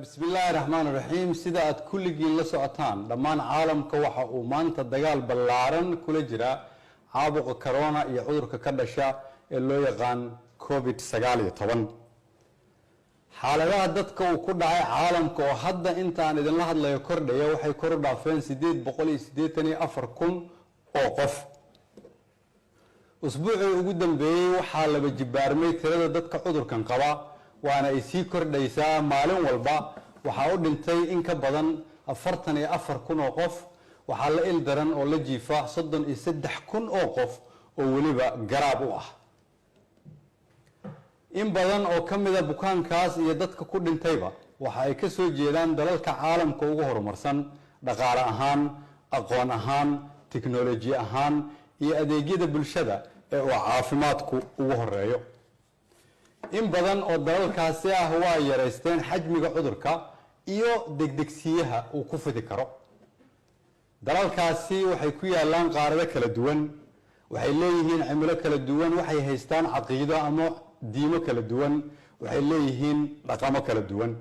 بسم الله الرحمن الرحيم سيدا كل جيل لسعتان لما عالم كوحة ومان تدقال بلارن كل جرا عابق كورونا يعذر ككدشة اللي يغان كوفيد سجالي طبعا حالة دتك وكل عالم كوحدة أنت عن إذا الله لا يكرد يوحي كرد عفين سديد بقولي سديد تاني أفركم أوقف أسبوعي وجودن بي وحالة بجبارمي ترى دتك عذر كان قوا وأنا يسير كرديسا مالين والبا وحاول ننتهي إنك بدن أفرتني أفر كن أوقف وحال إلدرن أو لجيفا صدن يسدح كن أوقف ووليبا جرابوه إن بدن أو كم إذا بكان كاس يدتك كل ننتهيبا وحايكسو جيلان دلالك عالم كوجهر مرسن دقارة أهان أقوان أهان تكنولوجيا أهان يأديجيد بالشدة وعافماتكو وجهر رأيو in badan oo dalalkaasi ah waa yareysteen xajmiga cudurka iyo degdegsiyaha uu ku fidi karo dalalkaasi waxay ku yaalaan qaarado kala duwan waxay leeyihiin cimilo kala duwan waxay haystaan caqiido ama diimo kala duwan waxay leeyihiin dhaqamo kala duwan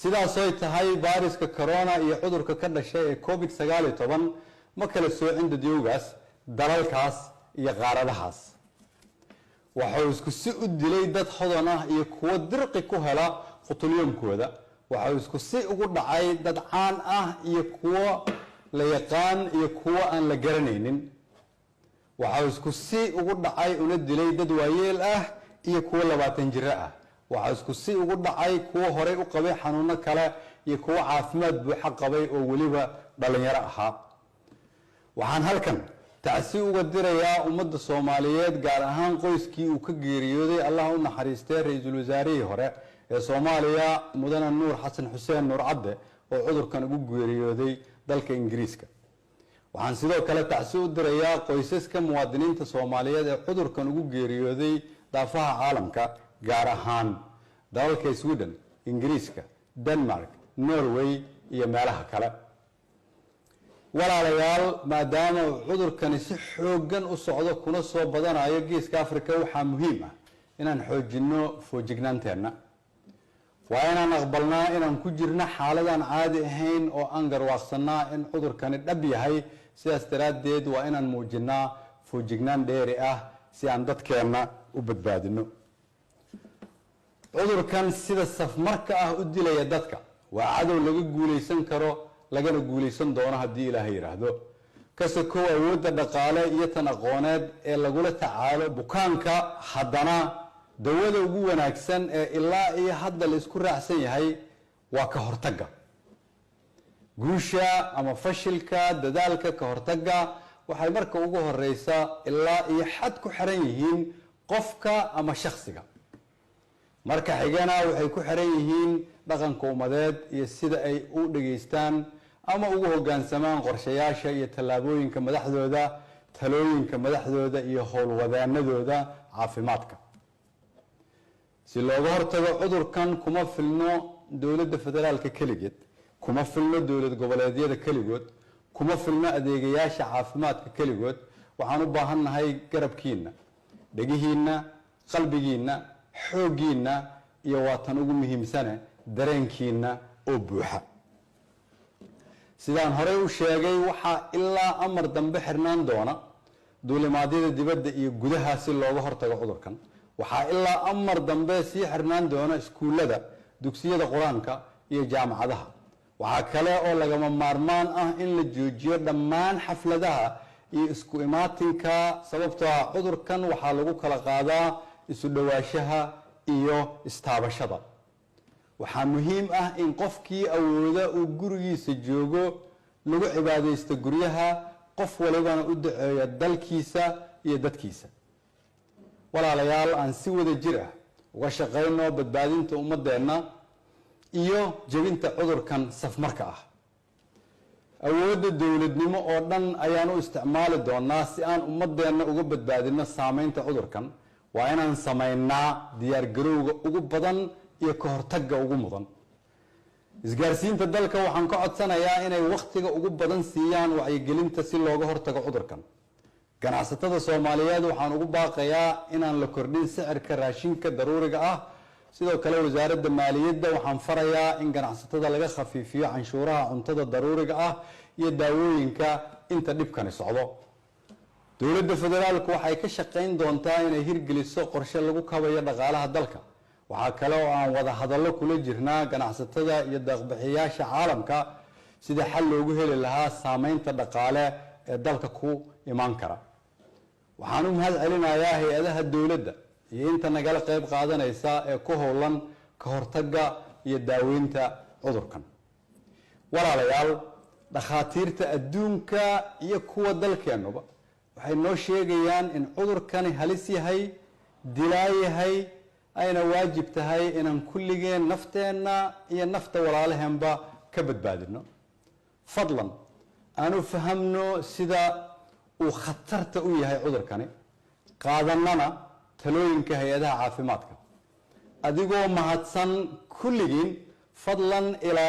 sidaas oo tahay viruska corona iyo cudurka ka dhashay ee covid-19 ma kala soocin dadweynahaas dalalkaas iyo qaaradahaas waxay isku si u dilay dad xodan ah iyo kuwa dirqi ku hela qutulyoomkooda waxay isku si ugu dhacay dad caan ah iyo kuwa la yaqaan iyo kuwa aan la garanaynin waxay isku si ugu dhacay una dilay dad waayeel ah iyo kuwa 20 jir ah waxay isku si ugu dhacay kuwa hore u qabay xanuuno kale iyo kuwa caafimaad buuxa qabay oo waliba dhalinyaro ahaa waxaan halkan تعسي وقدريا أمد الصوماليات قال أهان قويسكي وكجيريودي الله نحريستي رئيس الوزراء هراء الصوماليا مدن النور حسن حسين نور عبده وعذر كان جيريودي ذلك إنجليزك وعن سيدو كلا تعسي وقدريا قويسك مواطنين الصوماليات عذر كان جيريودي دافع عالمك قال أهان ذلك سويدن إنجليزك دنمارك نروي يمالها كلا walaalayaal maadaama cudurkani si xoogan u socdo kuna soo badanayo geeska Afrika waxa muhiim ah inaan xoojino foojignaanteena waa inaan aqbalnaa inaan ku jirno xaaladan caadi ahayn oo aan garwaaqsanaa in cudurkani dhab yahay sidaas daraadeed waa inaan muujinaa foojignaan dheeri ah si aan dadkeena u badbaadino cudurkan sida safmarka ah u dilaya dadka waa cadow laga guuleysan karo lagana guuleysan doono hadii Ilaahay yiraahdo kasoo awoodda dhaqaale iyo tan aqooneed ee lagula tacaalo bukaanka haddana dawada ugu wanaagsan ee ilaa iyo hadda la isku raacsan yahay waa ka hortagga guusha ama fashilka dadaalka ka hortagga waxay marka ugu horeysa ilaa iyo xad ku xiran yihiin qofka ama shakhsiga marka xigana waxay ku xiran yihiin dhaqanka umadeed iyo sida ay u dhageystaan ama ugu hoggaansamaan qorshayaasha iyo tallaabooyinka madaxdooda talooyinka madaxdooda iyo howlwadaanadooda caafimaadka si looga hortago cudurkan kuma filno dawladda federaalka kaligeed kuma filno dawlad goboleedyada kaligood kuma filno adeegayaasha caafimaadka kaligood waxaan u baahanahay garabkiina dhagihiina qalbigiina xoogiina iyo waatan ugu muhiimsan dareenkiina oo buuxa sidaan hore u sheegay waxa ilaa amar dambe xirnaan doona duulimaadyada dibadda iyo gudaha si looga hortago cudurkan waxa ilaa amar dambe si xirnaan doona iskuulada dugsiyada quraanka iyo jaamacadaha waxa kale oo lagama maarmaan ah in la joojiyo dhammaan xafladaha iyo isku imaatinka sababtoo ah cudurkan waxa lagu kala qaadaa isu dhawaashaha iyo istaabashada waxaa muhiim ah in qofkii awooda uu gurigiisa joogo lagu cibaadeysto guryaha qof walibana u duceeyo dalkiisa iyo dadkiisa walaalayaal aan si wada jir ah uga shaqeyno badbaadinta ummadeena iyo jabinta cudurkan safmarka ah awoodda dawladnimo oo dhan ayaan u isticmaali doonaa si aan ummadeena uga badbaadino saameynta cudurkan waa inaan sameynaa diyaar garowga ugu badan iyo ka hortagga ugu mudan isgaarsiinta dalka waxaan ka codsanayaa inay waqtiga ugu badan siiyaan wacyigelinta si looga hortago cudurkan ganacsatada Soomaaliyeed waxaan ugu baaqayaa inaan la kordhin sicirka raashinka daruuriga ah sidoo kale wasaaradda maaliyadda waxaan farayaa in ganacsatada laga khafiifiyo canshuuraha cuntada daruuriga ah iyo daawooyinka inta dhibkani socdo. dowladda federaalku waxay ka shaqayn doontaa inay hirgeliso qorshe lagu kabayo dhaqaalaha dalka. waxaa kale oo aan wada hadallo kula jirnaa ganacsatada iyo deeq-bixiyayaasha caalamka sida xal loogu heli lahaa saameynta dhaqaale ee dalka ku imaan kara. waxaan u mahad celinayaa hay-adaha dowladda iyo inta nagala qayb qaadanaysa ee ku howlan ka hortagga iyo daaweynta cudurkan. walaalayaal, dhakhaatiirta adduunka iyo kuwa dalkeennuba waxay noo sheegayaan in cudurkani halis yahay, dilaa yahay, ayna waajib tahay inaan kulligeen nafteenna iyo nafta walaalaheenba ka badbaadino. fadlan aanu fahamno sida uu khatarta u yahay cudurkani, qaadanana talooyinka hay-adaha caafimaadka. adigoo mahadsan kulligiin, fadlan ilaa